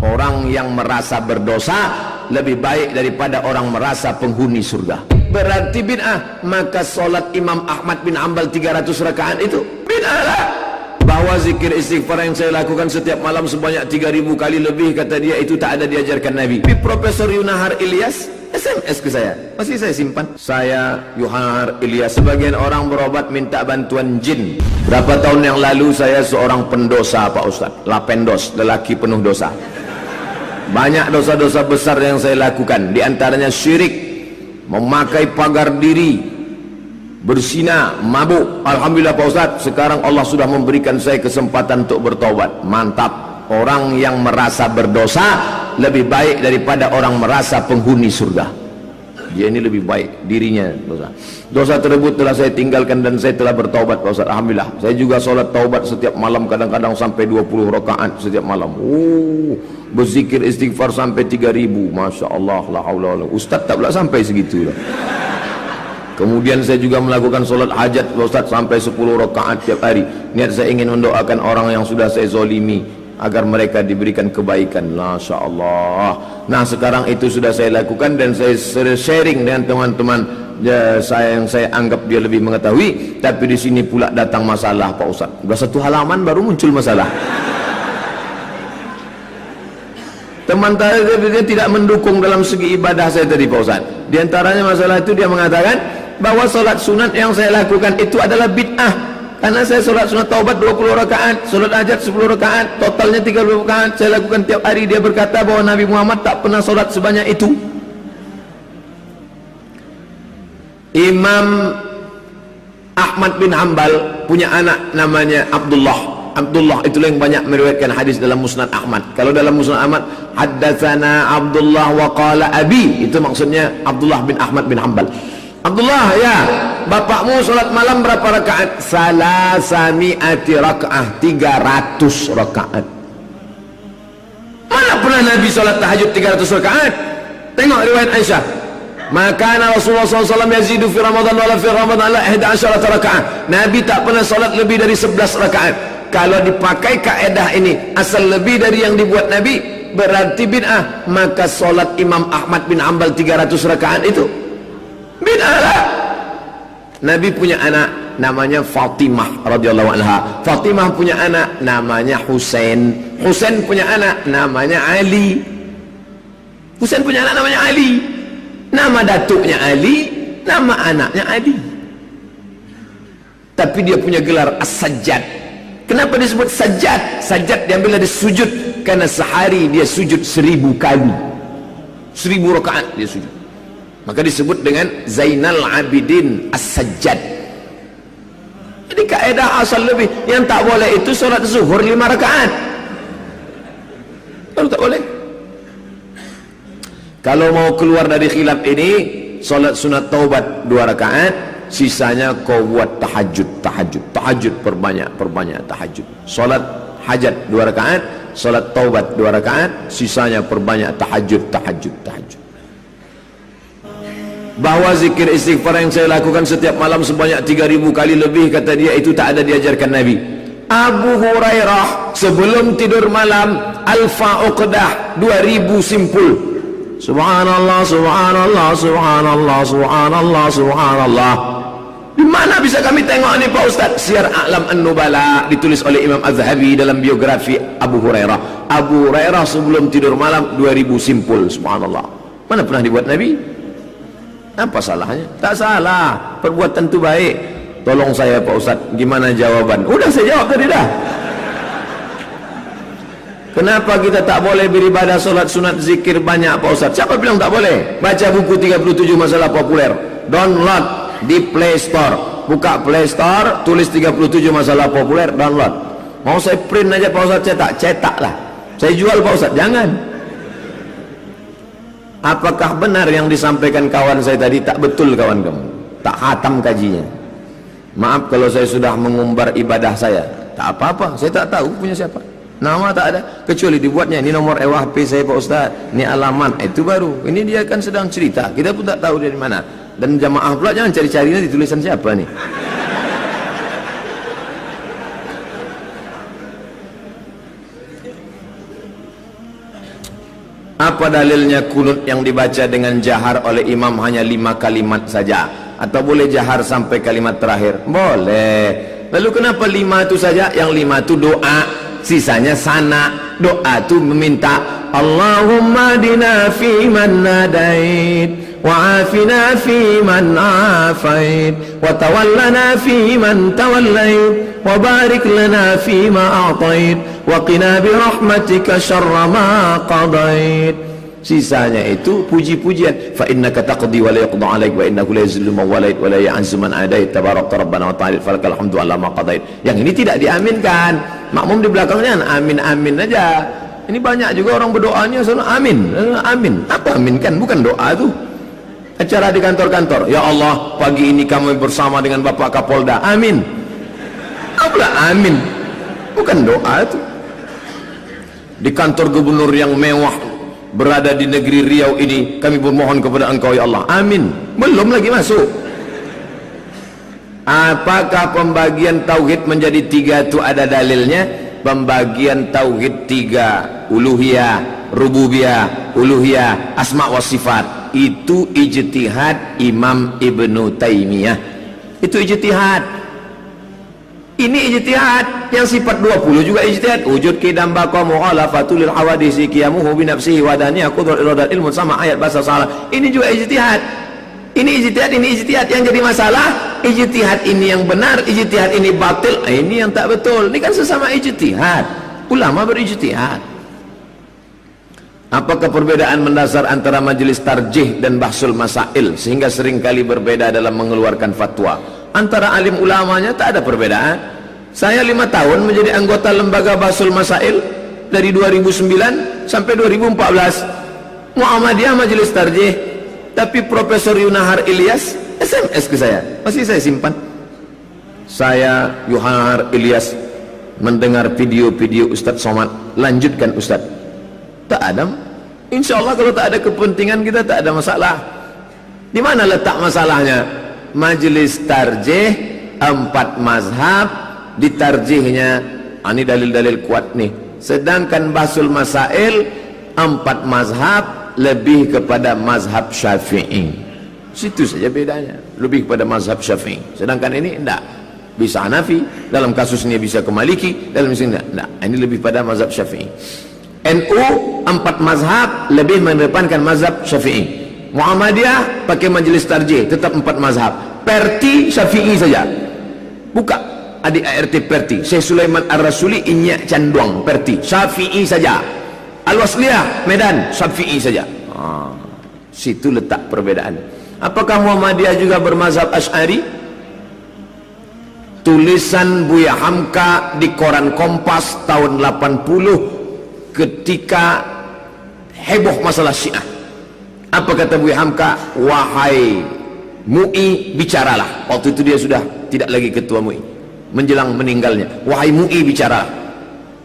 Orang yang merasa berdosa lebih baik daripada orang merasa penghuni surga. Berarti bid'ah. Maka solat Imam Ahmad bin Hanbal 300 rakaat itu bid'ah lah. Bahwa zikir istighfar yang saya lakukan setiap malam sebanyak 3000 kali lebih, kata dia, itu tak ada diajarkan Nabi. Tapi Profesor Yunahar Ilyas SMS ke saya, masih saya simpan. Saya Yuhar Ilyas, sebagian orang berobat minta bantuan jin. Berapa tahun yang lalu saya seorang pendosa Pak Ustaz, lapendos, lelaki penuh dosa. Banyak dosa-dosa besar yang saya lakukan, di antaranya syirik, memakai pagar diri, berzina, mabuk. Alhamdulillah Pak Ustaz, sekarang Allah sudah memberikan saya kesempatan untuk bertobat. Mantap. Orang yang merasa berdosa lebih baik daripada orang merasa penghuni surga. Dia ini lebih baik dirinya dosa. Dosa tersebut telah saya tinggalkan dan saya telah bertaubat Pak Ustaz. Alhamdulillah. Saya juga solat taubat setiap malam, kadang-kadang sampai 20 rakaat setiap malam. Berzikir istighfar sampai 3000. Masya Allah, la haula wala. Ustaz tak pula sampai segitu lah. Kemudian saya juga melakukan solat hajat Pak Ustaz sampai 10 rakaat tiap hari. Niat saya ingin mendoakan orang yang sudah saya zolimi agar mereka diberikan kebaikan. Masya Allah. Nah, sekarang itu sudah saya lakukan dan saya sharing dengan teman-teman saya yang saya anggap dia lebih mengetahui. Tapi di sini pula datang masalah Pak Ustaz. Sudah satu halaman baru muncul masalah. Teman saya dia tidak mendukung dalam segi ibadah saya tadi Pak Ustaz. Di antaranya masalah itu dia mengatakan bahwa solat sunat yang saya lakukan itu adalah bid'ah. Karena saya solat sunat taubat 20 rakaat, solat hajat 10 rakaat, totalnya 30 rakaat saya lakukan tiap hari. Dia berkata bahwa Nabi Muhammad tak pernah solat sebanyak itu. Imam Ahmad bin Hanbal punya anak namanya Abdullah. Abdullah itulah yang banyak meriwayatkan hadis dalam Musnad Ahmad. Kalau dalam Musnad Ahmad, haddatsana Abdullah wa qala abi, itu maksudnya Abdullah bin Ahmad bin Hanbal. Abdullah, ya, bapakmu sholat malam berapa rakaat? Salasami'ati rakaat, 300 rakaat. Mana pernah Nabi sholat tahajud 300 rakaat? Tengok riwayat Aisyah. Maka Rasulullah SAW yazidu fi Ramadan wala fi Ramadan ala 11 rakaat. Nabi tak pernah sholat lebih dari 11 rakaat. Kalau dipakai kaedah ini, asal lebih dari yang dibuat Nabi, berarti bid'ah. Maka sholat Imam Ahmad bin Hanbal 300 rakaat itu bid'ah lah. Nabi punya anak namanya Fatimah radhiyallahu anha. Fatimah punya anak namanya Husain. Husain punya anak namanya Ali. Husain punya anak namanya Ali. Nama datuknya Ali, nama anaknya Ali. Tapi dia punya gelar As-Sajjad. Kenapa disebut Sajjad? Sajjad diambil dari sujud, karena sehari dia sujud 1000 kali. 1000 rakaat dia sujud. Maka disebut dengan Zainal Abidin As-Sajjad. Jadi kaedah asal lebih. Yang tak boleh itu solat zuhur 5 rakaat. Kalau tak boleh. Kalau mau keluar dari khilaf ini, solat sunat taubat 2 rakaat, sisanya kau buat tahajud. Tahajud perbanyak tahajud. Solat hajat 2 rakaat, solat taubat 2 rakaat, sisanya perbanyak tahajud. Bahwa zikir istighfar yang saya lakukan setiap malam sebanyak 3000 kali lebih, kata dia, itu tak ada diajarkan Nabi. Abu Hurairah sebelum tidur malam alfa uqdah, 2000 simpul. Subhanallah, subhanallah, subhanallah, subhanallah, subhanallah. Di mana bisa kami tengok ini Pak Ustaz? Syiar A'lam An-Nubala ditulis oleh Imam Az-Zahabi dalam biografi Abu Hurairah. Abu Hurairah sebelum tidur malam 2000 simpul. Subhanallah. Mana pernah dibuat Nabi? Apa salahnya? Tak salah. Perbuatan itu baik. Tolong saya Pak Ustaz, gimana jawaban? Udah saya jawab tadi dah. Kenapa kita tak boleh beribadah solat sunat zikir banyak Pak Ustaz? Siapa bilang tak boleh? Baca buku 37 masalah populer, download di Play Store. Buka Play Store, tulis 37 masalah populer, download. Mau saya print aja Pak Ustaz, cetaklah. Saya jual Pak Ustaz, jangan. Apakah benar yang disampaikan kawan saya tadi? Tak betul kawan kamu, tak khatam kajinya. Maaf kalau saya sudah mengumbar ibadah saya. Tak apa-apa, saya tak tahu punya siapa, nama tak ada, kecuali dibuatnya ini nomor HP saya Pak Ustaz, ini alamat, itu baru. Ini dia kan sedang cerita, kita pun tak tahu dari mana. Dan jamaah pula jangan cari-cari nanti tulisan siapa nih. Apa dalilnya kunut yang dibaca dengan jahar oleh imam hanya 5 kalimat saja? Atau boleh jahar sampai kalimat terakhir? Boleh. Lalu kenapa 5 itu saja? Yang 5 itu doa, sisanya sana. Doa itu meminta, Allahumma dina fi man nadait, wa afina fi man afait, wa tawallana fi man tawallait, wa barik lana fi ma a'tait, wa qina bi rahmatika syarra ma qadait. Sisanya itu puji-pujian. Fa innaka taqdi wa la yuqda 'alaik wa innahu la yuzillu man walait wa la ya'izzu man adait tabarakta rabbana wa ta'ala falakal hamdu 'ala ma qadait. Yang ini tidak diaminkan. Makmum di belakangnya amin amin aja. Ini banyak juga orang berdoanya selalu amin. Amin. Apa amin kan? Bukan doa itu. Acara di kantor-kantor. Ya Allah, pagi ini kami bersama dengan Bapak Kapolda. Amin. Apa amin? Bukan doa itu. Di kantor gubernur yang mewah berada di negeri Riau ini, kami bermohon kepada Engkau ya Allah. Amin. Belum lagi masuk. Apakah pembagian tauhid menjadi 3 itu ada dalilnya? Pembagian tauhid 3, uluhiyah, rububiyah, uluhiyah, asma wa sifat, itu ijtihad Imam Ibnu Taimiyah. Itu ijtihad. Ini ijtihad. Yang sifat 20 juga ijtihad. Wujud kidam baqa mu'alafatul lil hawadisi qiyamuhu bi nafsihi wa daniyah qudrat iradal ilmu, sama ayat bahasa salah. Ini juga ijtihad. Ini ijtihad, ini ijtihad. Yang jadi masalah, ijtihad ini yang benar, ijtihad ini batil, ini yang tak betul. Ini kan sesama ijtihad. Ulama berijtihad. Apakah perbedaan mendasar antara majelis tarjih dan bahsul masail sehingga seringkali berbeda dalam mengeluarkan fatwa? Antara alim ulamanya tak ada perbedaan. Saya 5 tahun menjadi anggota lembaga bahsul masail dari 2009 sampai 2014. Muhammadiyah majelis tarjih, tapi Profesor Yunahar Ilyas SMS ke saya, masih saya simpan. Saya Yunahar Ilyas mendengar video-video Ustadz Somad, lanjutkan Ustadz. Tak ada, insya Allah kalau tak ada kepentingan kita tak ada masalah. Di mana letak masalahnya? Majelis tarjih 4 mazhab, ditarjihnya ini dalil-dalil kuat nih. Sedangkan bahsul masail 4 mazhab lebih kepada mazhab Syafi'i. Situ saja bedanya, lebih kepada mazhab Syafi'i. Sedangkan ini enggak. Bisa Hanafi, dalam kasus ini bisa ke Maliki, dalam kasus ini enggak. Ini lebih pada mazhab Syafi'i. NU 4 mazhab lebih mengedepankan mazhab Syafi'i. Muhammadiyah pakai majelis tarjih tetap 4 mazhab. Perti Syafi'i saja. Buka adik ART Perti. Syekh Sulaiman Ar-Rasuli Inyak Canduang Perti. Syafi'i saja. Al-Wasliyah Medan Syafi'i saja. Situ letak perbedaan. Apakah Muhammadiyah juga bermazhab Asy'ari? Tulisan Buya Hamka di koran Kompas tahun 80 ketika heboh masalah Syiah. Apa kata Buya Hamka? Wahai MUI, bicaralah. Waktu itu dia sudah tidak lagi ketua MUI, menjelang meninggalnya. Wahai MUI, bicaralah.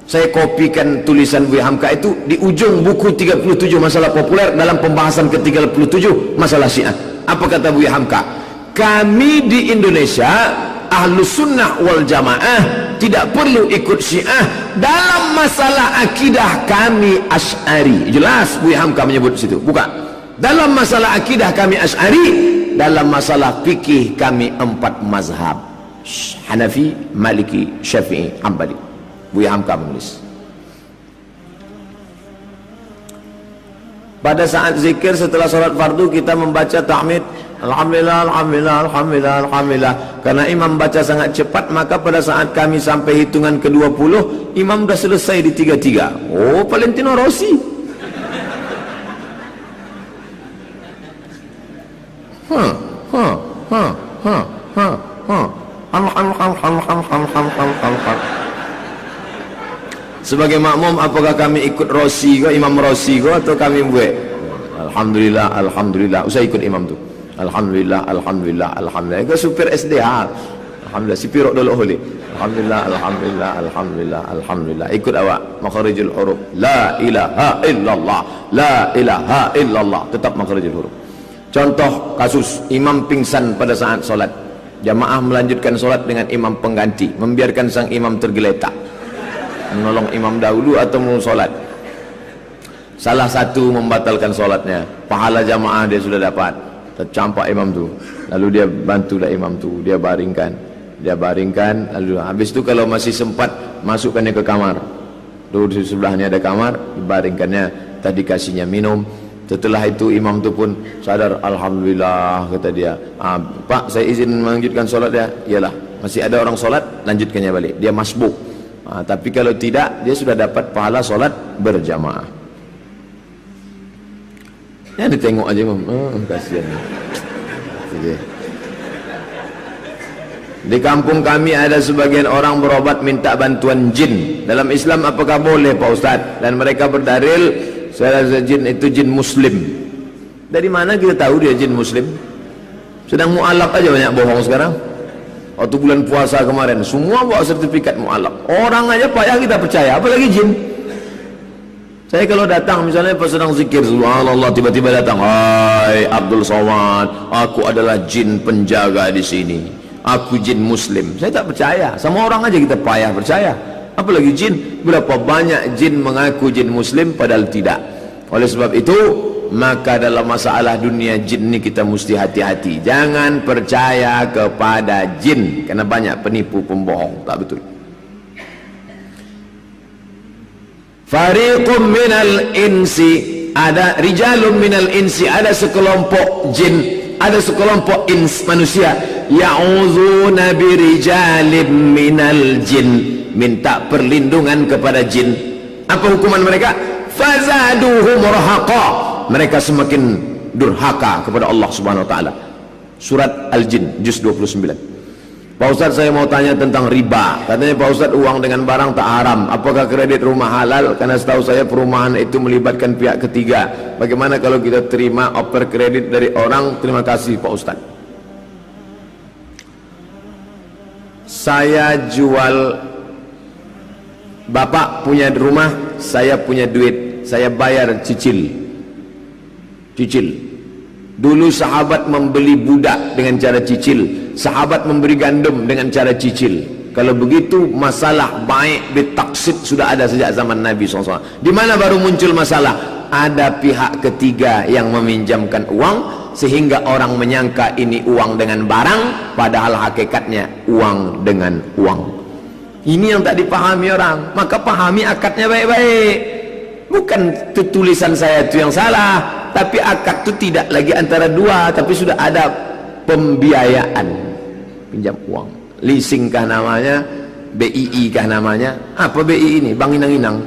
Saya kopikan tulisan Buya Hamka itu di ujung buku 37 masalah populer dalam pembahasan ke-37 masalah Syiah. Apa kata Buya Hamka? Kami di Indonesia Ahlus Sunnah wal Jamaah tidak perlu ikut Syiah dalam masalah akidah, kami Asy'ari. Jelas Buya Hamka menyebut situ. Buka. Dalam masalah akidah kami Asy'ari, dalam masalah fikih kami 4 mazhab. Hanafi, Maliki, Syafi'i, Hambali. Buya Hamka menulis. Pada saat zikir setelah sholat fardu kita membaca tahmid Alhamdulillah, Alhamdulillah, Alhamdulillah, Alhamdulillah. Karena imam baca sangat cepat, maka pada saat kami sampai hitungan ke-20, imam sudah selesai di 33. Oh, Valentino Rossi. Sebagai makmum, apakah kami ikut Rossi ke, Imam Rossi ke, atau kami buat Alhamdulillah, Alhamdulillah. Usah ikut imam tu. Alhamdulillah, Alhamdulillah, Alhamdulillah. Itu supir SDA. Alhamdulillah, si pirok dulu boleh. Alhamdulillah, Alhamdulillah, Alhamdulillah, Alhamdulillah. Ikut awak makharijul huruf. La ilaha illallah, la ilaha illallah. Tetap makharijul huruf. Contoh kasus imam pingsan pada saat solat, jamaah melanjutkan solat dengan imam pengganti, membiarkan sang imam tergeletak, menolong imam dahulu atau mau solat. salah satu membatalkan solatnya, pahala jamaah dia sudah dapat, tercampak imam tu, lalu dia bantulah imam tu, dia baringkan, lalu habis tu kalau masih sempat masukkannya ke kamar, tu di sebelahnya ada kamar, dibaringkannya, tadi kasihnya minum. Setelah itu imam tu pun sadar, alhamdulillah, kata dia, Pak saya izin melanjutkan solat ya. Iyalah, masih ada orang solat, lanjutkannya balik, dia masbuk. Tapi kalau tidak, dia sudah dapat pahala solat berjamaah. Ya ditengok aja imam, kasihan. Di kampung kami ada sebagian orang berobat minta bantuan jin. Dalam Islam apakah boleh Pak Ustaz? Dan mereka berdalil saya rasa jin itu jin muslim. Dari mana kita tahu dia jin muslim? Sedang mu'alaf aja banyak bohong sekarang. Waktu bulan puasa kemarin semua bawa sertifikat mu'alaf. Orang aja payah kita percaya, apalagi jin. Saya kalau datang misalnya pas sedang zikir subhanallah, tiba-tiba datang, hai Abdul Somad, aku adalah jin penjaga di sini, aku jin muslim. Saya tak percaya. Sama orang aja kita payah percaya, apalagi jin. Berapa banyak jin mengaku jin muslim padahal tidak. Oleh sebab itu, maka dalam masalah dunia jin ini kita mesti hati-hati. Jangan percaya kepada jin, karena banyak penipu pembohong, tak betul. Fariqum minal insi, ada rijalum minal insi, ada sekelompok jin, ada sekelompok manusia, ya'udzuna birijalim minal jin, minta perlindungan kepada jin. Apa hukuman mereka? Fazaduhum rahaqa, mereka semakin durhaka kepada Allah Subhanahu wa taala. Surat Al-Jin juz 29. Pak Ustaz, saya mau tanya tentang riba. Katanya Pak Ustaz, uang dengan barang tak haram, apakah kredit rumah halal? Karena setahu saya perumahan itu melibatkan pihak ketiga. Bagaimana kalau kita terima offer kredit dari orang? Terima kasih Pak Ustaz. Saya jual, Bapak punya rumah, saya punya duit, saya bayar cicil. Dulu sahabat membeli budak dengan cara cicil, sahabat memberi gandum dengan cara cicil. Kalau begitu masalah baik bitaksid sudah ada sejak zaman Nabi SAW. Di mana baru muncul masalah? Ada pihak ketiga yang meminjamkan uang sehingga orang menyangka ini uang dengan barang, padahal hakikatnya uang dengan uang. Ini yang tak dipahami orang. Maka pahami akadnya baik-baik. Bukan tulisan saya itu yang salah, tapi akad itu tidak lagi antara dua, tapi sudah ada pembiayaan, pinjam uang. Leasing kah namanya, BII kah namanya? Apa BII ini? Bank Inang-Inang.